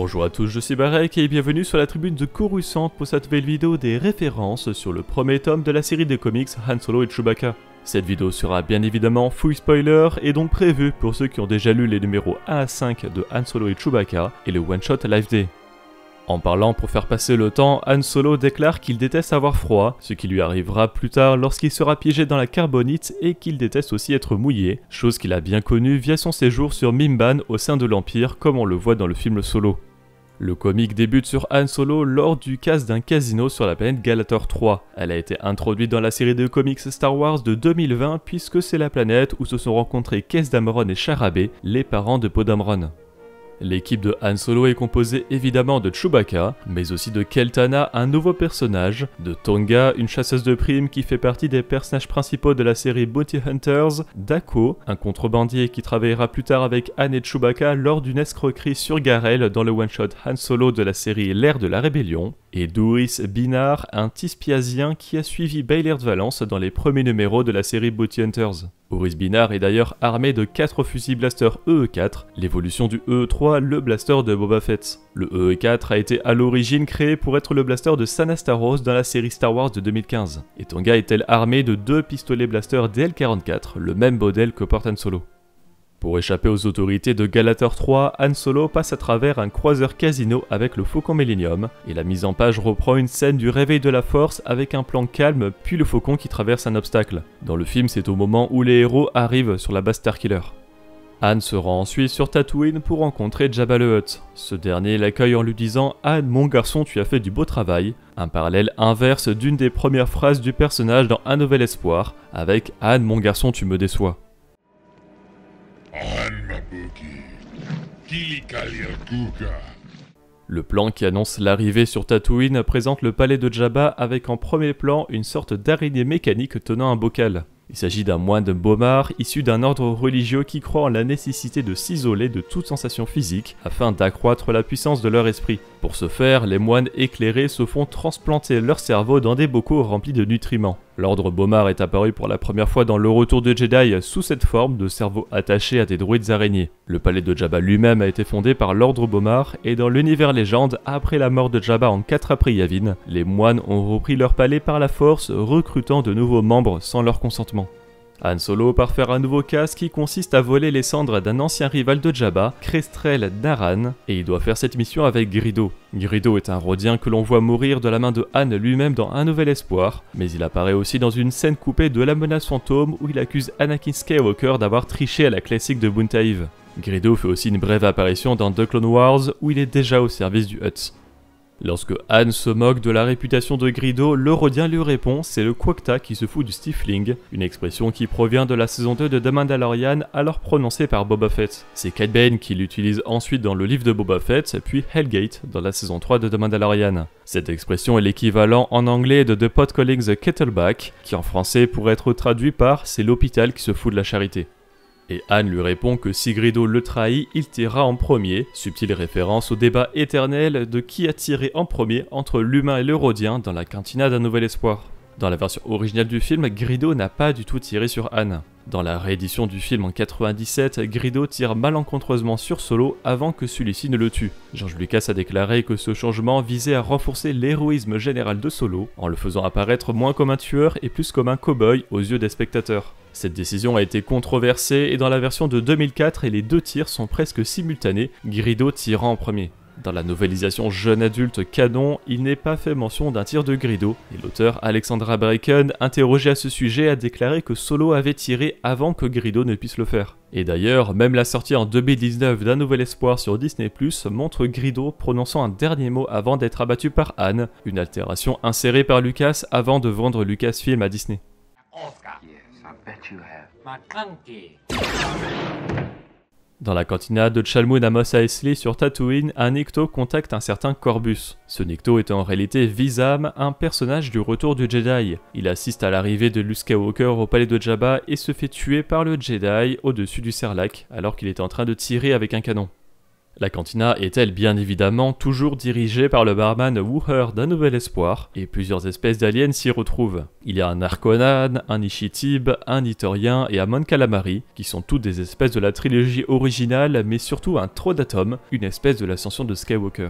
Bonjour à tous, je suis Barek et bienvenue sur la tribune de Coruscant pour cette nouvelle vidéo des références sur le premier tome de la série de comics Han Solo et Chewbacca. Cette vidéo sera bien évidemment full spoiler et donc prévue pour ceux qui ont déjà lu les numéros 1 à 5 de Han Solo et Chewbacca et le one-shot Life Day. En parlant pour faire passer le temps, Han Solo déclare qu'il déteste avoir froid, ce qui lui arrivera plus tard lorsqu'il sera piégé dans la carbonite et qu'il déteste aussi être mouillé, chose qu'il a bien connue via son séjour sur Mimban au sein de l'Empire comme on le voit dans le film Solo. Le comic débute sur Han Solo lors du casse d'un casino sur la planète Galator 3. Elle a été introduite dans la série de comics Star Wars de 2020 puisque c'est la planète où se sont rencontrés Kes Dameron et Charabé, les parents de Poe Dameron. L'équipe de Han Solo est composée évidemment de Chewbacca, mais aussi de Keltana, un nouveau personnage, de Tonga, une chasseuse de primes qui fait partie des personnages principaux de la série Bounty Hunters, d'Ako, un contrebandier qui travaillera plus tard avec Han et Chewbacca lors d'une escroquerie sur Garel dans le one-shot Han Solo de la série L'ère de la rébellion, et d'Uris Binar, un Tispiasien qui a suivi Baylor de Valence dans les premiers numéros de la série Bounty Hunters. Uris Binar est d'ailleurs armé de 4 fusils blaster EE4, l'évolution du EE3, le blaster de Boba Fett. Le EE4 a été à l'origine créé pour être le blaster de Sanastaros dans la série Star Wars de 2015. Et Tonga est-elle armée de 2 pistolets blaster DL44, le même modèle que porte Han Solo. Pour échapper aux autorités de Galator 3, Han Solo passe à travers un croiseur casino avec le Faucon Millennium, et la mise en page reprend une scène du réveil de la Force avec un plan calme puis le Faucon qui traverse un obstacle. Dans le film, c'est au moment où les héros arrivent sur la base Starkiller. Han se rend ensuite sur Tatooine pour rencontrer Jabba le Hutt. Ce dernier l'accueille en lui disant « Han, mon garçon, tu as fait du beau travail », un parallèle inverse d'une des premières phrases du personnage dans Un Nouvel Espoir, avec « Han, mon garçon, tu me déçois ». Le plan qui annonce l'arrivée sur Tatooine présente le palais de Jabba avec en premier plan une sorte d'araignée mécanique tenant un bocal. Il s'agit d'un moine de Bomar issu d'un ordre religieux qui croit en la nécessité de s'isoler de toute sensation physique afin d'accroître la puissance de leur esprit. Pour ce faire, les moines éclairés se font transplanter leur cerveau dans des bocaux remplis de nutriments. L'ordre Bomar est apparu pour la première fois dans Le Retour de Jedi sous cette forme de cerveau attaché à des droïdes araignées. Le palais de Jabba lui-même a été fondé par l'ordre Bomar et dans l'univers légende, après la mort de Jabba en 4 après Yavin, les moines ont repris leur palais par la force, recrutant de nouveaux membres sans leur consentement. Han Solo part faire un nouveau casse qui consiste à voler les cendres d'un ancien rival de Jabba, Krestrel Naran, et il doit faire cette mission avec Greedo. Greedo est un Rhodien que l'on voit mourir de la main de Han lui-même dans Un Nouvel Espoir, mais il apparaît aussi dans une scène coupée de La Menace Fantôme où il accuse Anakin Skywalker d'avoir triché à la classique de Boontaïv. Greedo fait aussi une brève apparition dans The Clone Wars où il est déjà au service du Hutt. Lorsque Han se moque de la réputation de Greedo, le Rhodien lui répond « c'est le Quokta qui se fout du Stifling », une expression qui provient de la saison 2 de The Mandalorian alors prononcée par Boba Fett. C'est Cad Bane qui l'utilise ensuite dans le livre de Boba Fett, puis Hellgate dans la saison 3 de The Mandalorian. Cette expression est l'équivalent en anglais de The Pot Calling the Kettleback, qui en français pourrait être traduit par « c'est l'hôpital qui se fout de la charité ». Et Han lui répond que si Greedo le trahit, il tirera en premier, subtile référence au débat éternel de qui a tiré en premier entre l'humain et le Rhodien dans la cantina d'Un Nouvel Espoir. Dans la version originale du film, Greedo n'a pas du tout tiré sur Han. Dans la réédition du film en 97, Greedo tire malencontreusement sur Solo avant que celui-ci ne le tue. George Lucas a déclaré que ce changement visait à renforcer l'héroïsme général de Solo, en le faisant apparaître moins comme un tueur et plus comme un cow-boy aux yeux des spectateurs. Cette décision a été controversée et dans la version de 2004, les deux tirs sont presque simultanés, Greedo tirant en premier. Dans la novélisation jeune adulte canon, il n'est pas fait mention d'un tir de Greedo, et l'auteur Alexandra Bracken, interrogé à ce sujet, a déclaré que Solo avait tiré avant que Greedo ne puisse le faire. Et d'ailleurs, même la sortie en 2019 d'Un Nouvel Espoir sur Disney+, montre Greedo prononçant un dernier mot avant d'être abattu par Han, une altération insérée par Lucas avant de vendre Lucasfilm à Disney. Dans la cantina de Chalmund à Mos Eisley sur Tatooine, un Nikto contacte un certain Corbus. Ce Nikto est en réalité Visam, un personnage du Retour du Jedi. Il assiste à l'arrivée de Luke Skywalker au palais de Jabba et se fait tuer par le Jedi au-dessus du Sarlacc alors qu'il est en train de tirer avec un canon. La cantina est elle bien évidemment toujours dirigée par le barman Wooher d'un Nouvel Espoir, et plusieurs espèces d'aliens s'y retrouvent. Il y a un Arconan, un Ishitib, un Nitorien et un Mon Calamari, qui sont toutes des espèces de la trilogie originale, mais surtout un Trodatom, une espèce de l'ascension de Skywalker.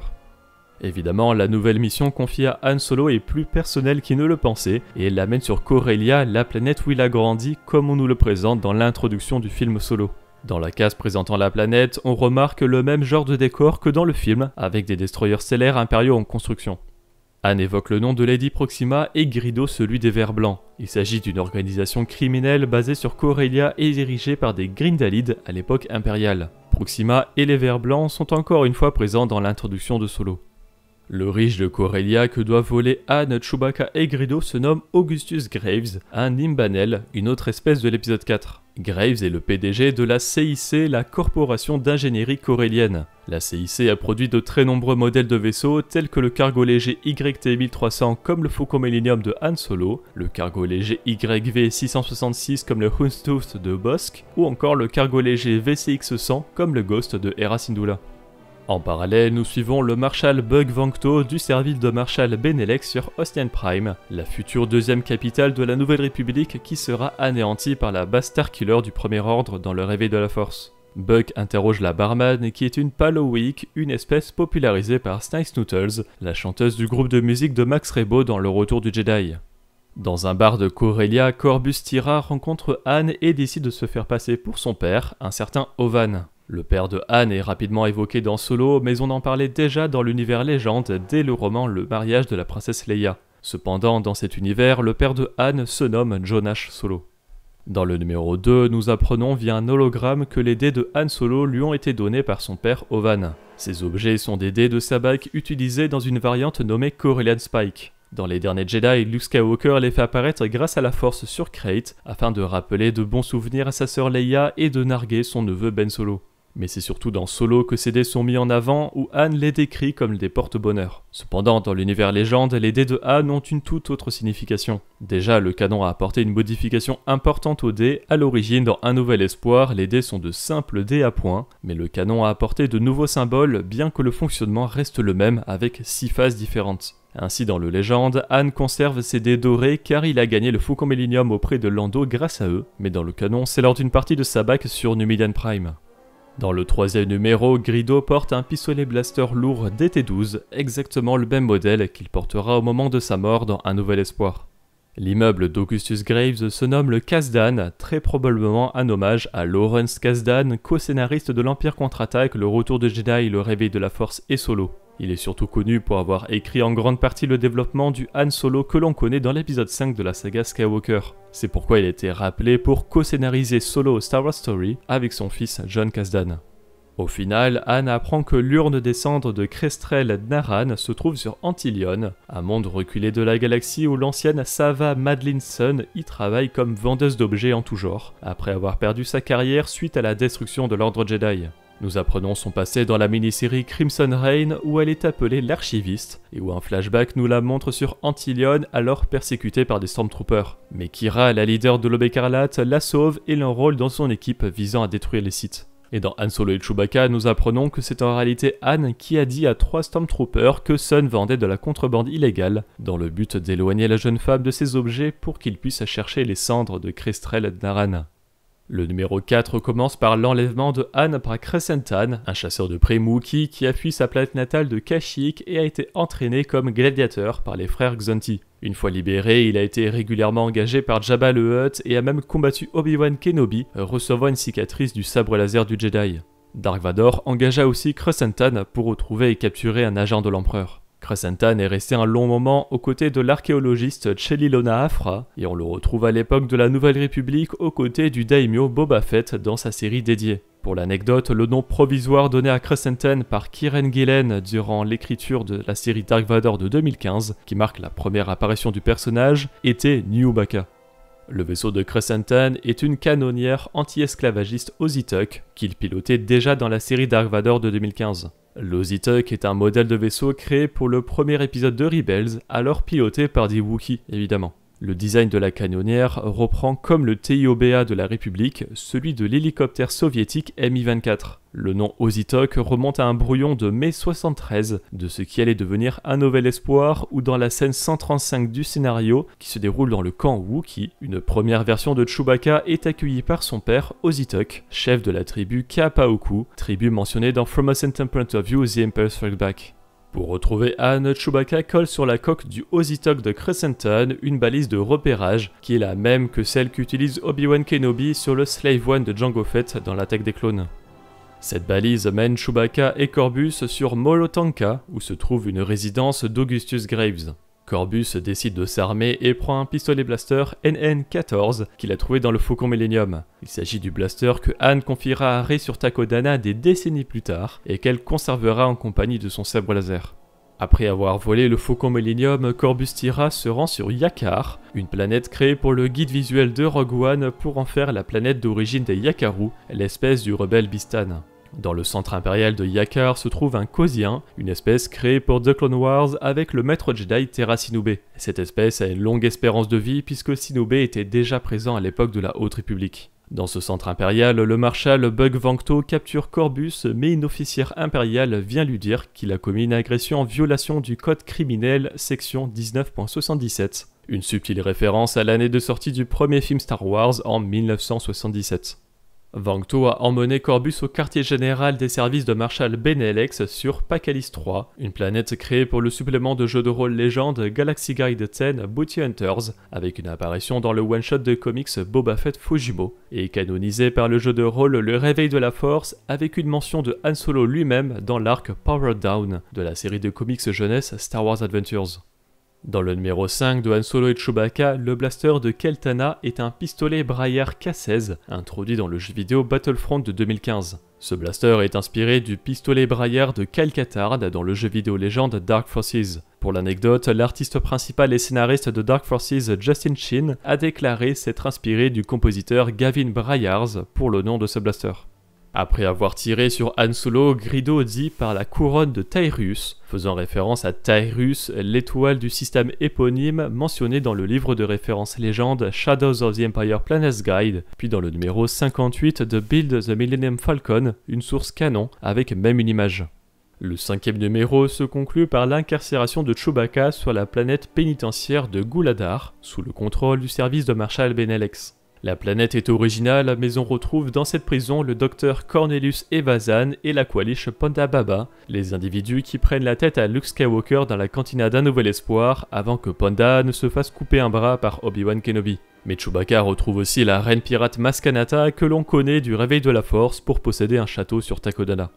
Évidemment, la nouvelle mission confiée à Han Solo est plus personnelle qu'il ne le pensait, et elle l'amène sur Corellia, la planète où il a grandi, comme on nous le présente dans l'introduction du film Solo. Dans la case présentant la planète, on remarque le même genre de décor que dans le film, avec des destroyers stellaires impériaux en construction. Han évoque le nom de Lady Proxima et Greedo celui des Vers Blancs. Il s'agit d'une organisation criminelle basée sur Corellia et dirigée par des Grindalides à l'époque impériale. Proxima et les Vers Blancs sont encore une fois présents dans l'introduction de Solo. Le riche de Corellia que doivent voler Han, Chewbacca et Greedo se nomme Augustus Graves, un Imbanel, une autre espèce de l'épisode 4. Graves est le PDG de la CIC, la corporation d'ingénierie corellienne. La CIC a produit de très nombreux modèles de vaisseaux tels que le cargo léger YT-1300 comme le Faucon Millennium de Han Solo, le cargo léger YV-666 comme le Houndstooth de Bossk, ou encore le cargo léger VCX-100 comme le Ghost de Hera Syndulla. En parallèle, nous suivons le Marshal Bug Vangto du service de Marshal Benelek sur Ostian Prime, la future deuxième capitale de la Nouvelle République qui sera anéantie par la base Starkiller du Premier Ordre dans le Réveil de la Force. Bug interroge la barman qui est une Palowick, une espèce popularisée par Snice Noodles, la chanteuse du groupe de musique de Max Rebo dans Le Retour du Jedi. Dans un bar de Corellia, Corbus Tira rencontre Han et décide de se faire passer pour son père, un certain Ovan. Le père de Han est rapidement évoqué dans Solo, mais on en parlait déjà dans l'univers légende dès le roman Le mariage de la princesse Leia. Cependant, dans cet univers, le père de Han se nomme Jonash Solo. Dans le numéro 2, nous apprenons via un hologramme que les dés de Han Solo lui ont été donnés par son père Ovan. Ces objets sont des dés de sabak utilisés dans une variante nommée Corellian Spike. Dans les derniers Jedi, Luke Skywalker les fait apparaître grâce à la force sur Krayt, afin de rappeler de bons souvenirs à sa sœur Leia et de narguer son neveu Ben Solo. Mais c'est surtout dans Solo que ces dés sont mis en avant, où Han les décrit comme des porte-bonheur. Cependant, dans l'univers légende, les dés de Han ont une toute autre signification. Déjà, le canon a apporté une modification importante aux dés. À l'origine, dans Un Nouvel Espoir, les dés sont de simples dés à points, mais le canon a apporté de nouveaux symboles, bien que le fonctionnement reste le même avec 6 phases différentes. Ainsi, dans le Légende, Han conserve ses dés dorés car il a gagné le Faucon Millennium auprès de Lando grâce à eux, mais dans le canon, c'est lors d'une partie de sabak sur Numidian Prime. Dans le troisième numéro, Greedo porte un pistolet blaster lourd DT-12, exactement le même modèle qu'il portera au moment de sa mort dans Un Nouvel Espoir. L'immeuble d'Augustus Graves se nomme le Kasdan, très probablement un hommage à Lawrence Kasdan, co-scénariste de l'Empire contre-attaque, Le Retour de Jedi, Le Réveil de la Force et Solo. Il est surtout connu pour avoir écrit en grande partie le développement du Han Solo que l'on connaît dans l'épisode 5 de la saga Skywalker. C'est pourquoi il a été rappelé pour co-scénariser Solo Star Wars Story avec son fils Jon Kasdan. Au final, Han apprend que l'urne des cendres de Kestrel Naran se trouve sur Antilion, un monde reculé de la galaxie où l'ancienne Sava Madlinson y travaille comme vendeuse d'objets en tout genre, après avoir perdu sa carrière suite à la destruction de l'Ordre Jedi. Nous apprenons son passé dans la mini-série Crimson Reign où elle est appelée l'archiviste et où un flashback nous la montre sur Antilion alors persécutée par des Stormtroopers. Mais Kira, la leader de l'Aube écarlate, la sauve et l'enrôle dans son équipe visant à détruire les Sith. Et dans Han Solo et Chewbacca, nous apprenons que c'est en réalité Han qui a dit à 3 Stormtroopers que Sun vendait de la contrebande illégale dans le but d'éloigner la jeune femme de ses objets pour qu'il puisse chercher les cendres de Kestrel Naran. Le numéro 4 commence par l'enlèvement de Han par Crescentan, un chasseur de primes Wookiee qui a fui sa planète natale de Kashyyyk et a été entraîné comme gladiateur par les frères Xanthi. Une fois libéré, il a été régulièrement engagé par Jabba le Hutt et a même combattu Obi-Wan Kenobi, recevant une cicatrice du sabre laser du Jedi. Dark Vador engagea aussi Crescentan pour retrouver et capturer un agent de l'Empereur. Crescentan est resté un long moment aux côtés de l'archéologiste Chelilona Afra, et on le retrouve à l'époque de la Nouvelle République aux côtés du daimyo Boba Fett dans sa série dédiée. Pour l'anecdote, le nom provisoire donné à Crescentan par Kieran Gillen durant l'écriture de la série Dark Vador de 2015, qui marque la première apparition du personnage, était Niubaka. Le vaisseau de Crescentan est une canonnière anti-esclavagiste Ozytuck, qu'il pilotait déjà dans la série Dark Vador de 2015. L'Ozytuck est un modèle de vaisseau créé pour le premier épisode de Rebels, alors piloté par des Wookiees, évidemment. Le design de la canonnière reprend comme le TIOBA de la République, celui de l'hélicoptère soviétique Mi-24. Le nom Ozitok remonte à un brouillon de mai 73 de ce qui allait devenir Un Nouvel Espoir ou dans la scène 135 du scénario qui se déroule dans le camp Wookiee, une première version de Chewbacca est accueillie par son père Ozitok, chef de la tribu Kapaoku, tribu mentionnée dans From a Certain Point of View, The Empire Strikes Back. Pour retrouver Han, Chewbacca colle sur la coque du Ozitok de Crescenton une balise de repérage qui est la même que celle qu'utilise Obi-Wan Kenobi sur le Slave One de Jango Fett dans l'attaque des clones. Cette balise mène Chewbacca et Corbus sur Molotanka où se trouve une résidence d'Augustus Graves. Corbus décide de s'armer et prend un pistolet blaster NN-14 qu'il a trouvé dans le Faucon Millennium. Il s'agit du blaster que Han confiera à Rey sur Takodana des décennies plus tard et qu'elle conservera en compagnie de son sabre laser. Après avoir volé le Faucon Millennium, Corbus Tira se rend sur Yakar, une planète créée pour le guide visuel de Rogue One pour en faire la planète d'origine des Yakaru, l'espèce du rebelle Bistan. Dans le centre impérial de Yakar se trouve un Cosien, une espèce créée pour The Clone Wars avec le maître Jedi Terra Sinube. Cette espèce a une longue espérance de vie puisque Sinube était déjà présent à l'époque de la Haute République. Dans ce centre impérial, le marshal Bug Vangto capture Corbus, mais une officière impériale vient lui dire qu'il a commis une agression en violation du code criminel section 19.77, une subtile référence à l'année de sortie du premier film Star Wars en 1977. Vangto a emmené Corbus au quartier général des services de Marshal Benelex sur Pakalis 3, une planète créée pour le supplément de jeu de rôle légende Galaxy Guide 10 Bounty Hunters, avec une apparition dans le one-shot de comics Boba Fett Fujimo, et canonisée par le jeu de rôle Le Réveil de la Force, avec une mention de Han Solo lui-même dans l'arc Power Down de la série de comics jeunesse Star Wars Adventures. Dans le numéro 5 de Han Solo et Chewbacca, le blaster de Keltana est un pistolet Braillard K16, introduit dans le jeu vidéo Battlefront de 2015. Ce blaster est inspiré du pistolet Braillard de Kyle Katarn dans le jeu vidéo légende Dark Forces. Pour l'anecdote, l'artiste principal et scénariste de Dark Forces, Justin Chin, a déclaré s'être inspiré du compositeur Gavin Bryars pour le nom de ce blaster. Après avoir tiré sur Han Solo, Greedo dit par la couronne de Tyrus, faisant référence à Tyrus, l'étoile du système éponyme mentionné dans le livre de référence légende Shadows of the Empire Planets Guide, puis dans le numéro 58 de Build the Millennium Falcon, une source canon avec même une image. Le 5e numéro se conclut par l'incarcération de Chewbacca sur la planète pénitentiaire de Gouladar, sous le contrôle du service de Marshal Benelex. La planète est originale, mais on retrouve dans cette prison le docteur Cornelius Evazan et la Qualish Ponda Baba, les individus qui prennent la tête à Luke Skywalker dans la cantina d'Un Nouvel Espoir avant que Ponda ne se fasse couper un bras par Obi-Wan Kenobi. Mais Chewbacca retrouve aussi la reine pirate Maskanata que l'on connaît du Réveil de la Force pour posséder un château sur Takodana.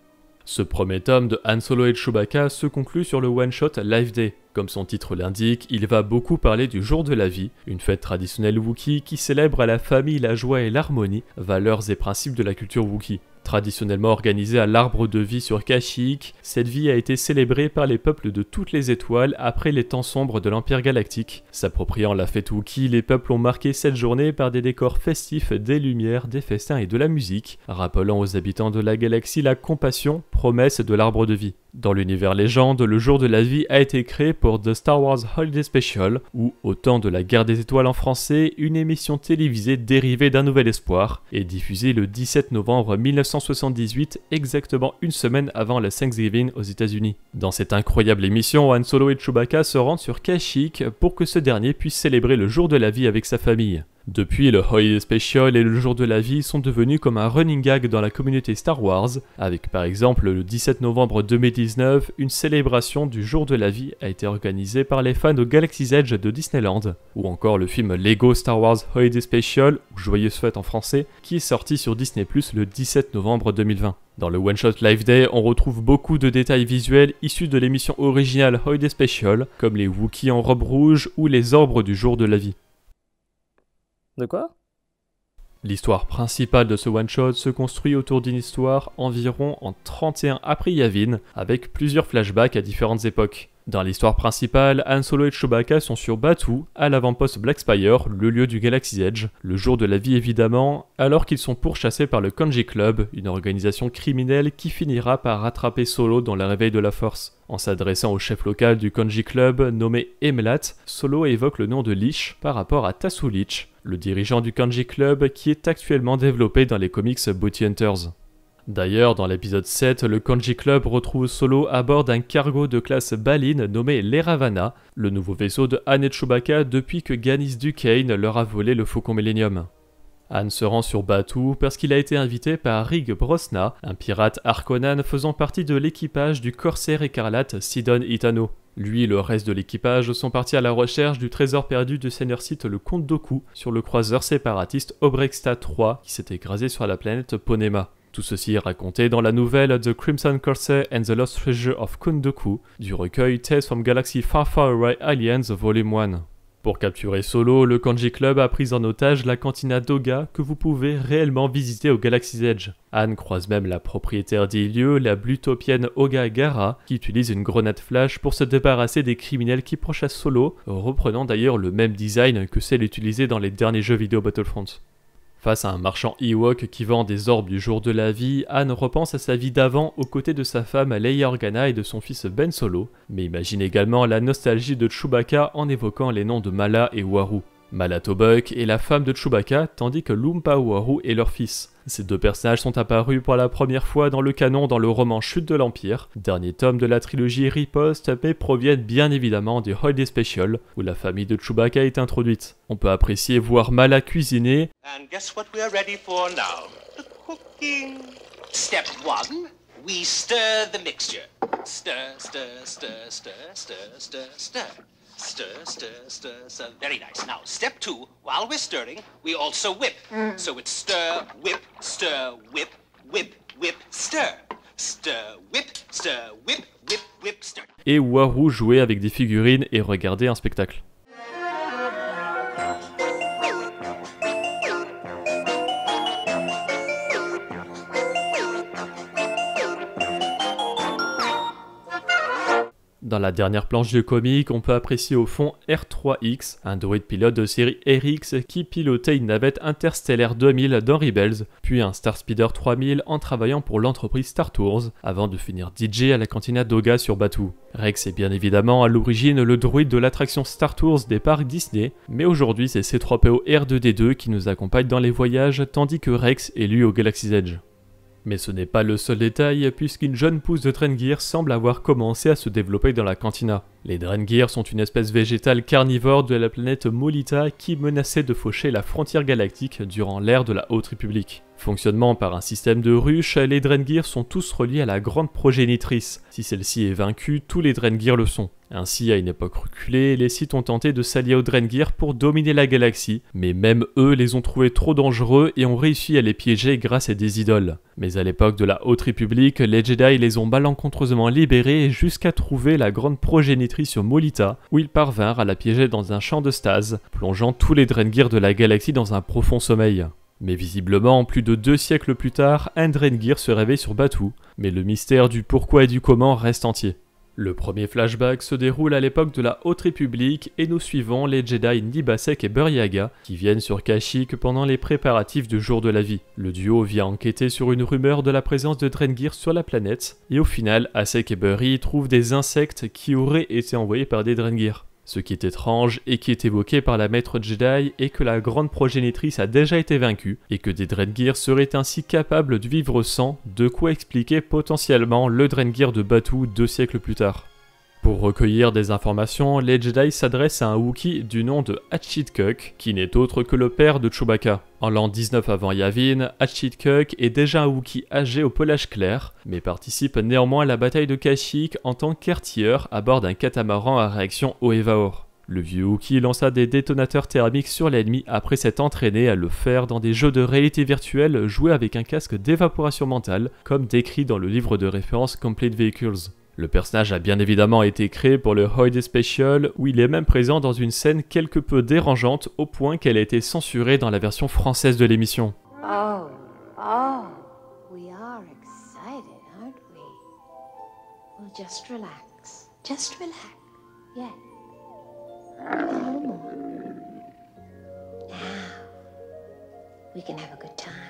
Ce premier tome de Han Solo et Chewbacca se conclut sur le one-shot Life Day. Comme son titre l'indique, il va beaucoup parler du jour de la vie, une fête traditionnelle Wookiee qui célèbre à la famille la joie et l'harmonie, valeurs et principes de la culture Wookiee. Traditionnellement organisée à l'arbre de vie sur Kashyyyk, cette vie a été célébrée par les peuples de toutes les étoiles après les temps sombres de l'Empire Galactique. S'appropriant la fête Wookiee, les peuples ont marqué cette journée par des décors festifs, des lumières, des festins et de la musique, rappelant aux habitants de la galaxie la compassion, promesse de l'arbre de vie. Dans l'univers légende, le jour de la vie a été créé pour The Star Wars Holiday Special, ou au temps de la guerre des étoiles en français, une émission télévisée dérivée d'Un Nouvel Espoir, et diffusée le 17 novembre 1978, exactement une semaine avant le Thanksgiving aux États-Unis. Dans cette incroyable émission, Han Solo et Chewbacca se rendent sur Kashyyyk pour que ce dernier puisse célébrer le jour de la vie avec sa famille. Depuis, le Holiday Special et le jour de la vie sont devenus comme un running gag dans la communauté Star Wars, avec par exemple le 17 novembre 2019, une célébration du jour de la vie a été organisée par les fans de Galaxy's Edge de Disneyland, ou encore le film Lego Star Wars Holiday Special, ou Joyeuse Fête en français, qui est sorti sur Disney+ le 17 novembre 2020. Dans le One Shot Life Day, on retrouve beaucoup de détails visuels issus de l'émission originale Holiday Special, comme les Wookiees en robe rouge ou les orbres du jour de la vie. De quoi ? L'histoire principale de ce one-shot se construit autour d'une histoire environ en 31 après Yavin, avec plusieurs flashbacks à différentes époques. Dans l'histoire principale, Han Solo et Chewbacca sont sur Batuu, à l'avant-poste Black Spire, le lieu du Galaxy's Edge, le jour de la vie évidemment, alors qu'ils sont pourchassés par le Kanji Club, une organisation criminelle qui finira par rattraper Solo dans le réveil de la Force. En s'adressant au chef local du Kanji Club, nommé Emlat, Solo évoque le nom de Leech par rapport à Tasu Leech, le dirigeant du Kanji Club qui est actuellement développé dans les comics Bounty Hunters. D'ailleurs, dans l'épisode 7, le Kanji Club retrouve Solo à bord d'un cargo de classe Baline nommé l'Eravana, le nouveau vaisseau de Han et Chewbacca depuis que Ganis Duquesne leur a volé le Faucon Millennium. Han se rend sur Batuu parce qu'il a été invité par Rig Brosna, un pirate Harkonnen faisant partie de l'équipage du corsaire écarlate Sidon Itano. Lui et le reste de l'équipage sont partis à la recherche du trésor perdu du seigneur Sith le Comte Dooku sur le croiseur séparatiste Obrexta III qui s'est écrasé sur la planète Ponema. Tout ceci est raconté dans la nouvelle The Crimson Corsair and the Lost Treasure of Count Dooku du recueil Tales from Galaxy Far Far Away Aliens Volume 1. Pour capturer Solo, le Kanji Club a pris en otage la cantina Doga que vous pouvez réellement visiter au Galaxy's Edge. Han croise même la propriétaire des lieux, la blutopienne Oga Gara, qui utilise une grenade flash pour se débarrasser des criminels qui pourchassent Solo, reprenant d'ailleurs le même design que celle utilisée dans les derniers jeux vidéo Battlefront. Face à un marchand Ewok qui vend des orbes du jour de la vie, Han repense à sa vie d'avant aux côtés de sa femme Leia Organa et de son fils Ben Solo, mais imagine également la nostalgie de Chewbacca en évoquant les noms de Mala et Waru. Mala Tobuck est la femme de Chewbacca, tandis que Loompa Waru est leur fils. Ces deux personnages sont apparus pour la première fois dans le canon dans le roman Chute de l'Empire, dernier tome de la trilogie Riposte, mais proviennent bien évidemment du Holiday Special, où la famille de Chewbacca est introduite. On peut apprécier voir Mala cuisiner. And guess what we are ready for now? The cooking. Step 1, we stir the mixture. Stir, stir, stir, stir, stir, stir, stir. Stir, stir, stir, stir. Very nice. Now, step 2, while we're stirring, we also whip. So it's stir, whip, whip, whip, whip, stir. Stir, whip, whip, whip, stir. Et Waru jouer avec des figurines et regarder un spectacle. Dans la dernière planche du comic, on peut apprécier au fond R3X, un droïde pilote de série RX qui pilotait une navette interstellaire 2000 dans Rebels, puis un Starspeeder 3000 en travaillant pour l'entreprise Star Tours, avant de finir DJ à la cantina Doga sur Batuu. Rex est bien évidemment à l'origine le droïde de l'attraction Star Tours des parcs Disney, mais aujourd'hui c'est C3PO R2D2 qui nous accompagne dans les voyages, tandis que Rex est lui au Galaxy's Edge. Mais ce n'est pas le seul détail, puisqu'une jeune pousse de Drengir semble avoir commencé à se développer dans la cantina. Les Drengir sont une espèce végétale carnivore de la planète Molita qui menaçait de faucher la frontière galactique durant l'ère de la Haute République. Fonctionnement par un système de ruches, les Drengir sont tous reliés à la grande progénitrice. Si celle-ci est vaincue, tous les Drengir le sont. Ainsi, à une époque reculée, les Sith ont tenté de s'allier aux Drengir pour dominer la galaxie, mais même eux les ont trouvés trop dangereux et ont réussi à les piéger grâce à des idoles. Mais à l'époque de la Haute République, les Jedi les ont malencontreusement libérés jusqu'à trouver la grande progénitrice sur Molita, où ils parvinrent à la piéger dans un champ de stase, plongeant tous les Drengir de la galaxie dans un profond sommeil. Mais visiblement, plus de 2 siècles plus tard, un Drengir se réveille sur Batuu, mais le mystère du pourquoi et du comment reste entier. Le premier flashback se déroule à l'époque de la Haute République et nous suivons les Jedi Nibasek et Buryaga qui viennent sur Kashyyyk pendant les préparatifs du jour de la vie. Le duo vient enquêter sur une rumeur de la présence de Drengir sur la planète et au final, Asek et Burry trouvent des insectes qui auraient été envoyés par des Drengir. Ce qui est étrange et qui est évoqué par la maître Jedi est que la grande progénitrice a déjà été vaincue et que des Drengir seraient ainsi capables de vivre sans, de quoi expliquer potentiellement le Drengir de Batuu 2 siècles plus tard. Pour recueillir des informations, les Jedi s'adressent à un Wookiee du nom de Hatchit-Kuk, qui n'est autre que le père de Chewbacca. En l'an 19 avant Yavin, Hatchit-Kuk est déjà un Wookiee âgé au pelage clair, mais participe néanmoins à la bataille de Kashyyyk en tant qu'artilleur à bord d'un catamaran à réaction Oevaor. Le vieux Wookiee lança des détonateurs thermiques sur l'ennemi après s'être entraîné à le faire dans des jeux de réalité virtuelle joués avec un casque d'évaporation mentale, comme décrit dans le livre de référence Complete Vehicles. Le personnage a bien évidemment été créé pour le Holiday Special, où il est même présent dans une scène quelque peu dérangeante au point qu'elle a été censurée dans la version française de l'émission. Oh, we are excited, aren't we? Well, just relax. Just relax. Yes. No more. Now, we can have a good time.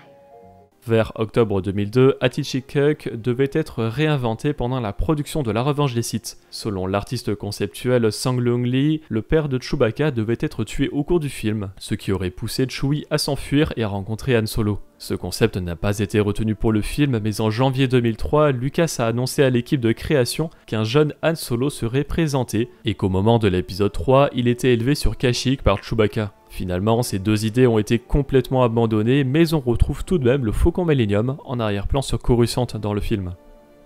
Vers octobre 2002, Hatchichikuk devait être réinventé pendant la production de La Revanche des Sith. Selon l'artiste conceptuel Sang Leung Lee, le père de Chewbacca devait être tué au cours du film, ce qui aurait poussé Chewie à s'enfuir et à rencontrer Han Solo. Ce concept n'a pas été retenu pour le film, mais en janvier 2003, Lucas a annoncé à l'équipe de création qu'un jeune Han Solo serait présenté et qu'au moment de l'épisode 3, il était élevé sur Kashyyyk par Chewbacca. Finalement, ces deux idées ont été complètement abandonnées, mais on retrouve tout de même le Faucon Millenium en arrière-plan sur Coruscant dans le film.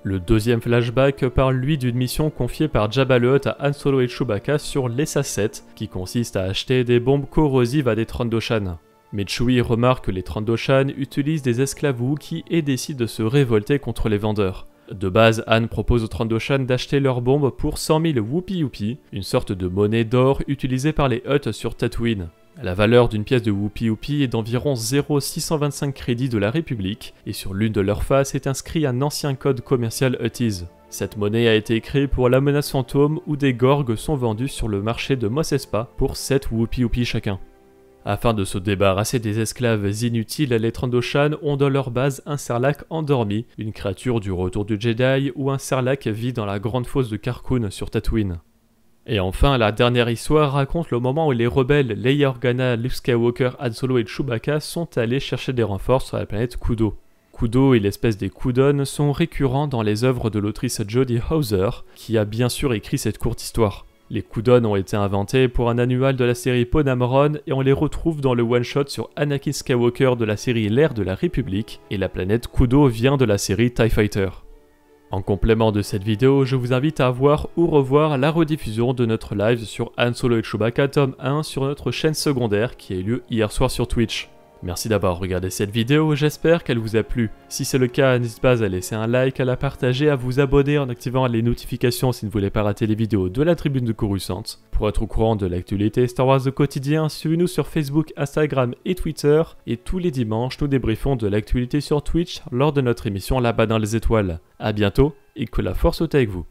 Le deuxième flashback parle lui d'une mission confiée par Jabba le Hutt à Han Solo et Chewbacca sur l'Essa 7, qui consiste à acheter des bombes corrosives à des Trandoshan. Mais Chewie remarque que les Trandoshan utilisent des esclaves Wookiees et décide de se révolter contre les vendeurs. De base, Han propose aux Trandoshan d'acheter leurs bombes pour 100 000 Woopi-Woopi, une sorte de monnaie d'or utilisée par les Hutt sur Tatooine. La valeur d'une pièce de Woopi-Woopi est d'environ 0,625 crédits de la République, et sur l'une de leurs faces est inscrit un ancien code commercial Hutties. Cette monnaie a été créée pour la menace fantôme où des gorgues sont vendus sur le marché de Mos Espa pour 7 Woopi-Woopi chacun. Afin de se débarrasser des esclaves inutiles, les Trandoshan ont dans leur base un Sarlacc endormi, une créature du retour du Jedi, ou un Sarlacc vit dans la grande fosse de Carkoon sur Tatooine. Et enfin, la dernière histoire raconte le moment où les rebelles Leia Organa, Luke Skywalker, Han Solo et Chewbacca sont allés chercher des renforts sur la planète Kudo. Kudo et l'espèce des Kudon sont récurrents dans les œuvres de l'autrice Jodie Hauser, qui a bien sûr écrit cette courte histoire. Les Kudon ont été inventés pour un annual de la série Podameron et on les retrouve dans le one-shot sur Anakin Skywalker de la série L'Ère de la République, et la planète Kudo vient de la série TIE Fighter. En complément de cette vidéo, je vous invite à voir ou revoir la rediffusion de notre live sur Han Solo et Chewbacca tome 1 sur notre chaîne secondaire qui a eu lieu hier soir sur Twitch. Merci d'avoir regardé cette vidéo, j'espère qu'elle vous a plu. Si c'est le cas, n'hésitez pas à laisser un like, à la partager, à vous abonner en activant les notifications si vous ne voulez pas rater les vidéos de la tribune de Coruscant. Pour être au courant de l'actualité Star Wars au quotidien, suivez-nous sur Facebook, Instagram et Twitter. Et tous les dimanches, nous débriefons de l'actualité sur Twitch lors de notre émission Là-bas dans les étoiles. A bientôt et que la force soit avec vous.